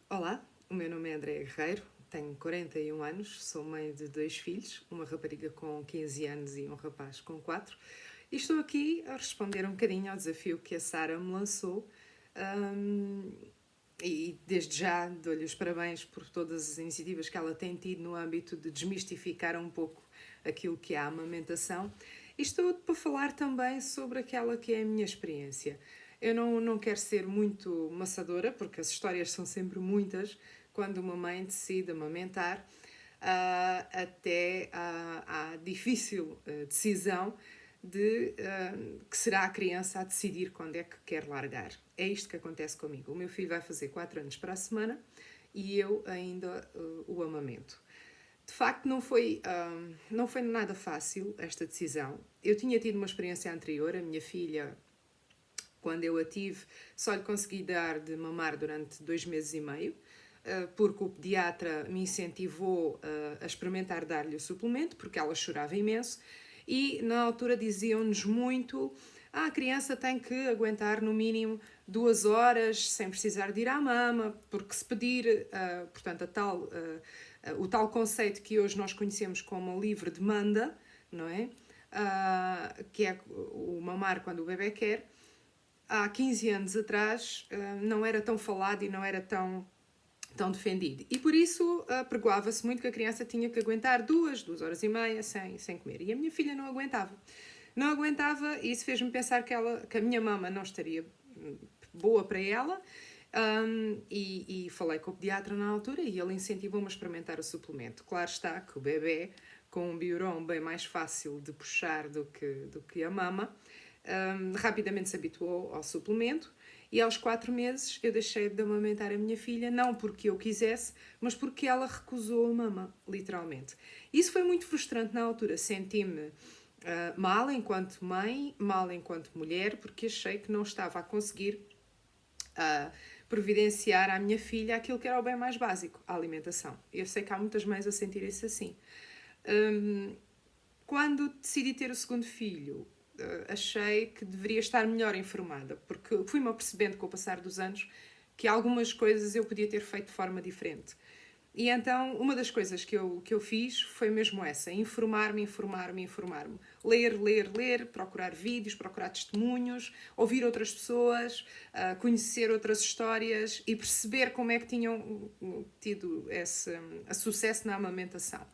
Olá, o meu nome é Andréa Guerreiro, tenho 41 anos, sou mãe de 2 filhos, uma rapariga com 15 anos e um rapaz com 4, e estou aqui a responder um bocadinho ao desafio que a Sara me lançou. hum, e desde já dou-lhe os parabéns por todas as iniciativas que ela tem tido no âmbito de desmistificar um pouco aquilo que é a amamentação. E estou para falar também sobre aquela que é a minha experiência. Eu não quero ser muito maçadora, porque as histórias são sempre muitas, quando uma mãe decide amamentar, até à difícil decisão de que será a criança a decidir quando é que quer largar. É isto que acontece comigo. O meu filho vai fazer 4 anos para a semana e eu ainda o amamento. De facto, não foi nada fácil esta decisão. Eu tinha tido uma experiência anterior, a minha filha, quando eu a tive, só lhe consegui dar de mamar durante 2 meses e meio, porque o pediatra me incentivou a experimentar dar-lhe o suplemento, porque ela chorava imenso, e na altura diziam-nos muito: a criança tem que aguentar no mínimo 2 horas sem precisar de ir à mama, porque se pedir, portanto, o tal conceito que hoje nós conhecemos como livre demanda, não é? Que é o mamar quando o bebê quer, há 15 anos atrás não era tão falado e não era tão defendido. E por isso pregoava-se muito que a criança tinha que aguentar 2 horas e meia sem comer. E a minha filha não aguentava. Não aguentava e isso fez-me pensar que a minha mama não estaria boa para ela. E falei com o pediatra na altura e ele incentivou-me a experimentar o suplemento. Claro está que o bebê, com um biberon bem mais fácil de puxar do que a mama, rapidamente se habituou ao suplemento e aos 4 meses eu deixei de amamentar a minha filha, não porque eu quisesse, mas porque ela recusou a mama, literalmente. Isso foi muito frustrante na altura, senti-me mal enquanto mãe, mal enquanto mulher, porque achei que não estava a conseguir providenciar à minha filha aquilo que era o bem mais básico, a alimentação. Eu sei que há muitas mães a sentirem-se assim. Quando decidi ter o segundo filho, achei que deveria estar melhor informada, porque fui-me apercebendo com o passar dos anos que algumas coisas eu podia ter feito de forma diferente. E então, uma das coisas que eu fiz foi mesmo essa: informar-me. Ler, procurar vídeos, procurar testemunhos, ouvir outras pessoas, conhecer outras histórias e perceber como é que tinham tido esse sucesso na amamentação.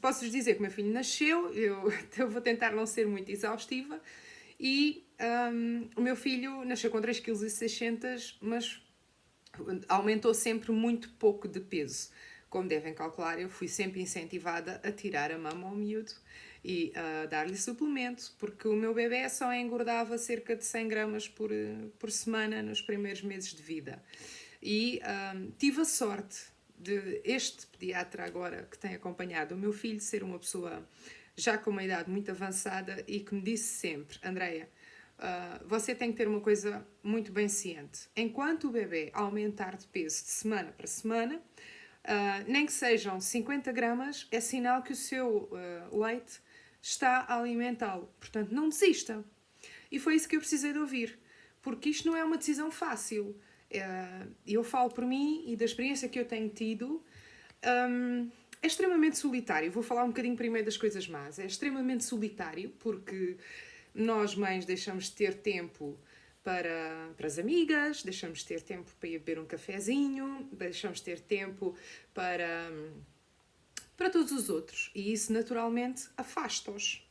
Posso-vos dizer que o meu filho nasceu, eu vou tentar não ser muito exaustiva, e o meu filho nasceu com 3,6 kg, mas aumentou sempre muito pouco de peso. Como devem calcular, eu fui sempre incentivada a tirar a mama ao miúdo e a dar-lhe suplemento, porque o meu bebê só engordava cerca de 100 gramas por semana nos primeiros meses de vida. E tive a sorte de este pediatra agora, que tem acompanhado o meu filho, ser uma pessoa já com uma idade muito avançada e que me disse sempre: Andreia, você tem que ter uma coisa muito bem ciente. Enquanto o bebê aumentar de peso de semana para semana, nem que sejam 50 gramas, é sinal que o seu leite está a alimentá-lo. Portanto, não desista. E foi isso que eu precisei de ouvir, porque isto não é uma decisão fácil. Eu falo por mim e da experiência que eu tenho tido. É extremamente solitário. Vou falar um bocadinho primeiro das coisas más. É extremamente solitário porque nós, mães, deixamos de ter tempo para as amigas, deixamos de ter tempo para ir beber um cafezinho, deixamos de ter tempo para todos os outros. E isso, naturalmente, afasta-os.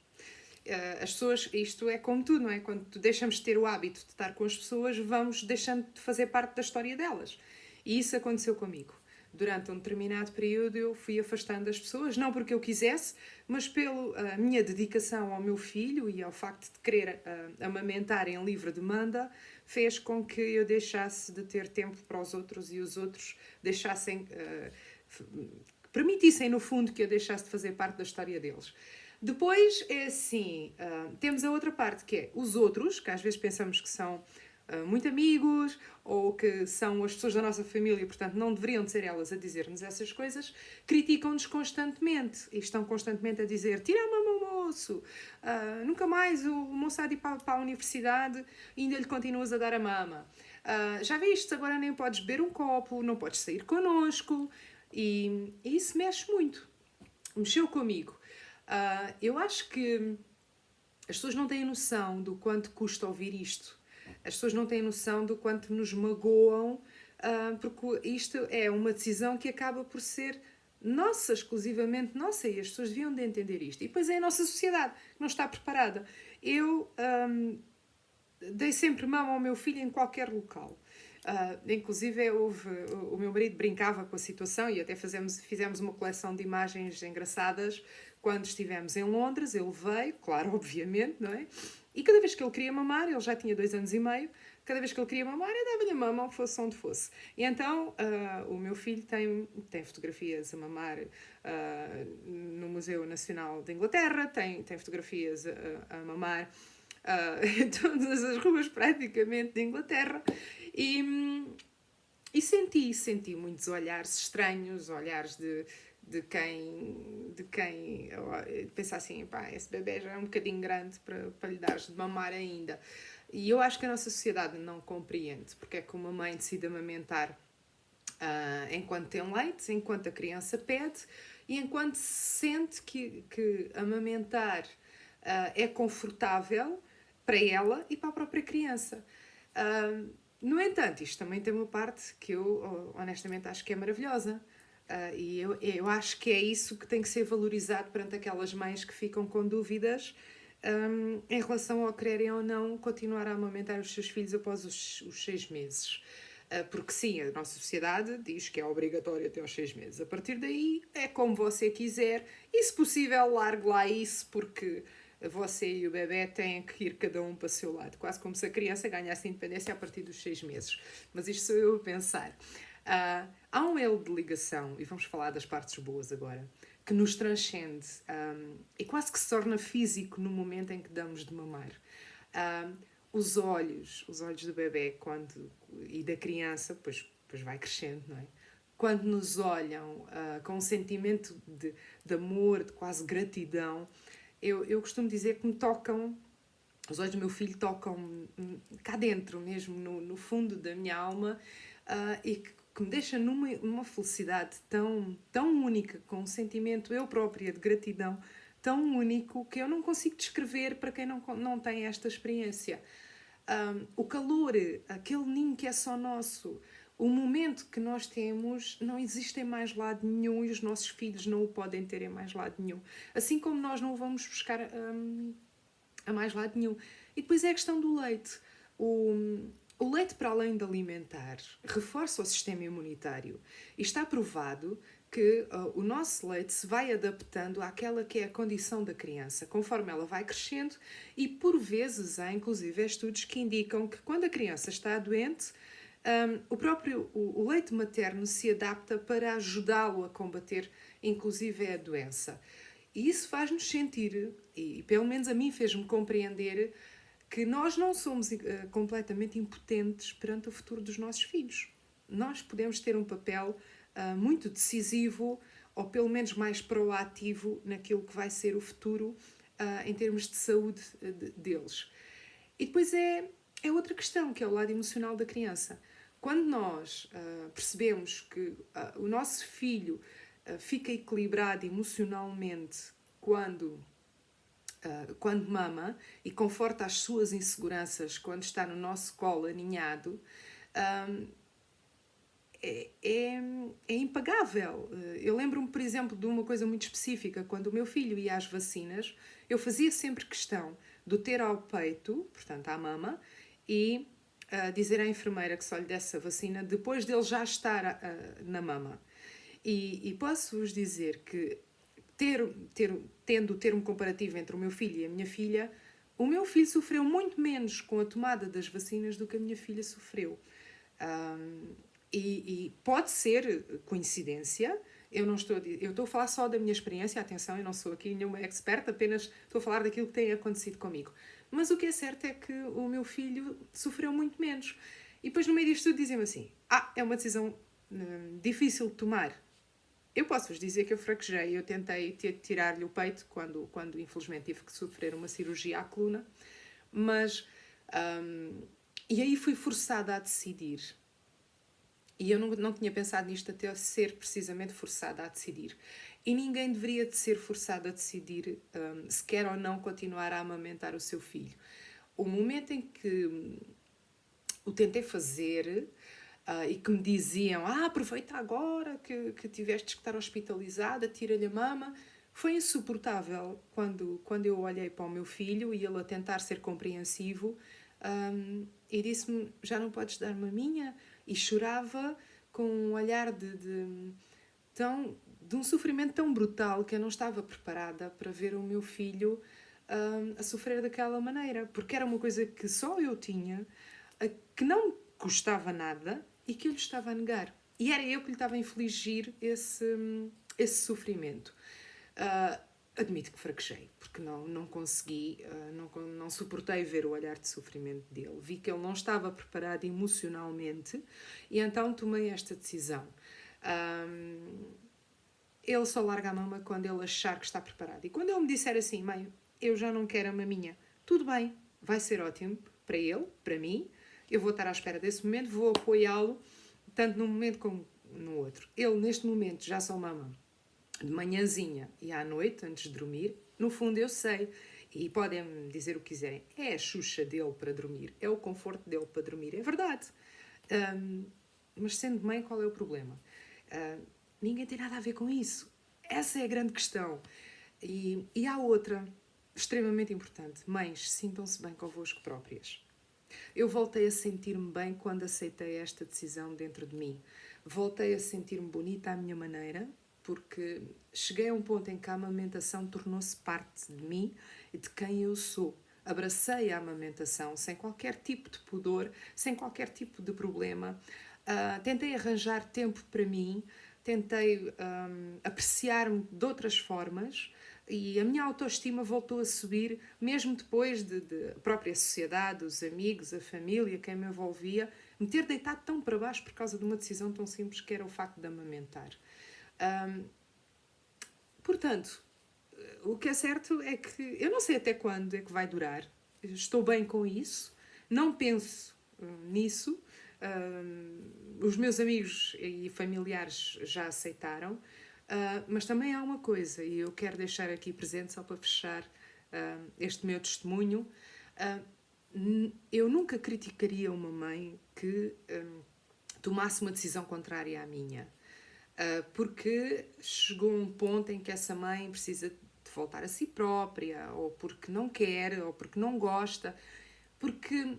As pessoas, isto é como tudo, não é? Quando deixamos de ter o hábito de estar com as pessoas, vamos deixando de fazer parte da história delas. E isso aconteceu comigo. Durante um determinado período eu fui afastando as pessoas, não porque eu quisesse, mas pela minha dedicação ao meu filho e ao facto de querer amamentar em livre demanda, fez com que eu deixasse de ter tempo para os outros e os outros deixassem, permitissem no fundo que eu deixasse de fazer parte da história deles. Depois é assim, temos a outra parte que é os outros, que às vezes pensamos que são muito amigos ou que são as pessoas da nossa família, portanto não deveriam de ser elas a dizer-nos essas coisas, criticam-nos constantemente e estão constantemente a dizer: tira a mama ao moço, nunca mais o moço há de ir para a universidade e ainda lhe continuas a dar a mama. já viste, agora nem podes beber um copo, não podes sair connosco. E isso mexe muito. Mexeu comigo. Eu acho que as pessoas não têm noção do quanto custa ouvir isto. As pessoas não têm noção do quanto nos magoam, porque isto é uma decisão que acaba por ser nossa, exclusivamente nossa, e as pessoas deviam de entender isto. E depois é a nossa sociedade que não está preparada. Eu dei sempre mão ao meu filho em qualquer local. Inclusive, o meu marido brincava com a situação e até fizemos uma coleção de imagens engraçadas quando estivemos em Londres. Ele veio, claro, obviamente, não é? E cada vez que ele queria mamar, ele já tinha 2 anos e meio, cada vez que ele queria mamar, eu dava-lhe a mama, fosse onde fosse. E então, o meu filho tem fotografias a mamar no Museu Nacional de Inglaterra, tem fotografias a mamar em todas as ruas praticamente de Inglaterra, e senti muitos olhares estranhos, olhares de quem pensa assim, pá, esse bebê já é um bocadinho grande para lhe dar de mamar ainda. E eu acho que a nossa sociedade não compreende porque é que uma mãe decide amamentar enquanto tem leite, enquanto a criança pede e enquanto sente que amamentar é confortável para ela e para a própria criança. No entanto, isto também tem uma parte que eu honestamente acho que é maravilhosa. E eu acho que é isso que tem que ser valorizado perante aquelas mães que ficam com dúvidas em relação ao quererem ou não continuar a amamentar os seus filhos após os 6 meses. Porque sim, a nossa sociedade diz que é obrigatório até aos 6 meses. A partir daí é como você quiser e, se possível, largue lá isso, porque você e o bebê têm que ir cada um para o seu lado. Quase como se a criança ganhasse independência a partir dos 6 meses. Mas isto sou eu a pensar. Há um elo de ligação, e vamos falar das partes boas agora, que nos transcende e quase que se torna físico no momento em que damos de mamar. Os olhos do bebê e da criança, pois vai crescendo, não é? Quando nos olham com um sentimento de amor, de quase gratidão, eu costumo dizer que me tocam, os olhos do meu filho tocam cá dentro mesmo, no fundo da minha alma, e que me deixa numa felicidade tão única, com um sentimento eu própria de gratidão tão único que eu não consigo descrever para quem não tem esta experiência. O calor, aquele ninho que é só nosso, o momento que nós temos não existe em mais lado nenhum e os nossos filhos não o podem ter em mais lado nenhum. Assim como nós não o vamos buscar a mais lado nenhum. E depois é a questão do leite. O leite, para além de alimentar, reforça o sistema imunitário. E está provado que o nosso leite se vai adaptando àquela que é a condição da criança, conforme ela vai crescendo, e por vezes há inclusive estudos que indicam que quando a criança está doente, o leite materno se adapta para ajudá-lo a combater inclusive a doença. E isso faz-nos sentir, e pelo menos a mim fez-me compreender, que nós não somos completamente impotentes perante o futuro dos nossos filhos. Nós podemos ter um papel muito decisivo, ou pelo menos mais proativo, naquilo que vai ser o futuro em termos de saúde deles. E depois é outra questão, que é o lado emocional da criança. Quando nós percebemos que o nosso filho fica equilibrado emocionalmente quando mama e conforta as suas inseguranças quando está no nosso colo aninhado, é impagável. Eu lembro-me, por exemplo, de uma coisa muito específica. Quando o meu filho ia às vacinas, eu fazia sempre questão de o ter ao peito, portanto à mama, e dizer à enfermeira que só lhe desse a vacina depois dele já estar na mama. E posso-vos dizer que tendo o termo comparativo entre o meu filho e a minha filha, o meu filho sofreu muito menos com a tomada das vacinas do que a minha filha sofreu. E pode ser coincidência, eu estou a falar só da minha experiência, atenção, eu não sou aqui nenhuma expert, apenas estou a falar daquilo que tem acontecido comigo. Mas o que é certo é que o meu filho sofreu muito menos. E depois no meio disto tudo dizem-me assim, é uma decisão difícil de tomar. Eu posso-vos dizer que eu fraquejei, eu tentei tirar-lhe o peito quando infelizmente tive que sofrer uma cirurgia à coluna, mas E aí fui forçada a decidir. E eu não tinha pensado nisto até ser precisamente forçada a decidir. E ninguém deveria de ser forçado a decidir se quer ou não continuar a amamentar o seu filho. O momento em que o tentei fazer e que me diziam aproveita agora que tiveste que estar hospitalizada, tira-lhe a mama, foi insuportável quando eu olhei para o meu filho e ele a tentar ser compreensivo e disse-me, já não podes dar maminha? E chorava com um olhar de um sofrimento tão brutal que eu não estava preparada para ver o meu filho a sofrer daquela maneira, porque era uma coisa que só eu tinha, que não custava nada e que eu lhe estava a negar. E era eu que lhe estava a infligir esse sofrimento. Admito que fraquejei, porque não consegui, não suportei ver o olhar de sofrimento dele. Vi que ele não estava preparado emocionalmente e então tomei esta decisão. Ele só larga a mama quando ele achar que está preparado. E quando ele me disser assim, mãe, eu já não quero a maminha, tudo bem, vai ser ótimo para ele, para mim, eu vou estar à espera desse momento, vou apoiá-lo, tanto num momento como no outro. Ele, neste momento, já só mama de manhãzinha e à noite, antes de dormir. No fundo, eu sei, e podem dizer o que quiserem, é a Xuxa dele para dormir, é o conforto dele para dormir, é verdade. Mas sendo mãe, qual é o problema? Ninguém tem nada a ver com isso. Essa é a grande questão. E há outra, extremamente importante. Mães, sintam-se bem convosco próprias. Eu voltei a sentir-me bem quando aceitei esta decisão dentro de mim. Voltei a sentir-me bonita à minha maneira, porque cheguei a um ponto em que a amamentação tornou-se parte de mim e de quem eu sou. Abracei a amamentação sem qualquer tipo de pudor, sem qualquer tipo de problema. Tentei arranjar tempo para mim, tentei apreciar-me de outras formas e a minha autoestima voltou a subir, mesmo depois de a própria sociedade, os amigos, a família, quem me envolvia, me ter deitado tão para baixo por causa de uma decisão tão simples que era o facto de amamentar. Portanto, o que é certo é que eu não sei até quando é que vai durar. Estou bem com isso, não penso nisso. Os meus amigos e familiares já aceitaram, mas também há uma coisa, e eu quero deixar aqui presente só para fechar este meu testemunho. Eu nunca criticaria uma mãe que tomasse uma decisão contrária à minha, porque chegou um ponto em que essa mãe precisa de voltar a si própria, ou porque não quer, ou porque não gosta, porque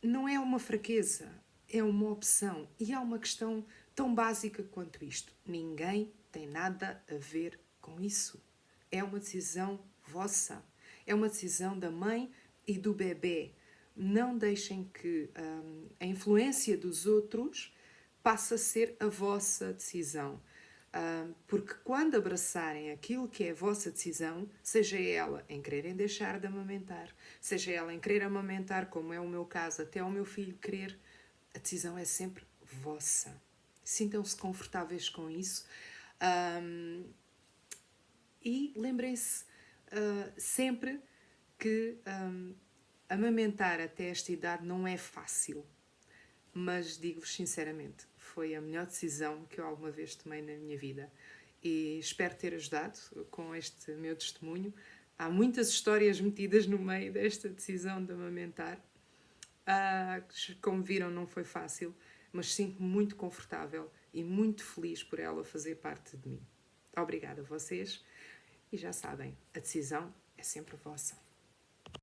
não é uma fraqueza, é uma opção. E há uma questão tão básica quanto isto. Ninguém tem nada a ver com isso. É uma decisão vossa. É uma decisão da mãe e do bebê. Não deixem que a influência dos outros passe a ser a vossa decisão. Porque quando abraçarem aquilo que é a vossa decisão, seja ela em quererem deixar de amamentar, seja ela em querer amamentar, como é o meu caso, até o meu filho querer, a decisão é sempre vossa. Sintam-se confortáveis com isso. E lembrem-se sempre que amamentar até esta idade não é fácil. Mas digo-vos sinceramente, foi a melhor decisão que eu alguma vez tomei na minha vida. E espero ter ajudado com este meu testemunho. Há muitas histórias metidas no meio desta decisão de amamentar. Como viram, não foi fácil, mas sinto-me muito confortável e muito feliz por ela fazer parte de mim. Obrigada a vocês. E já sabem, a decisão é sempre vossa.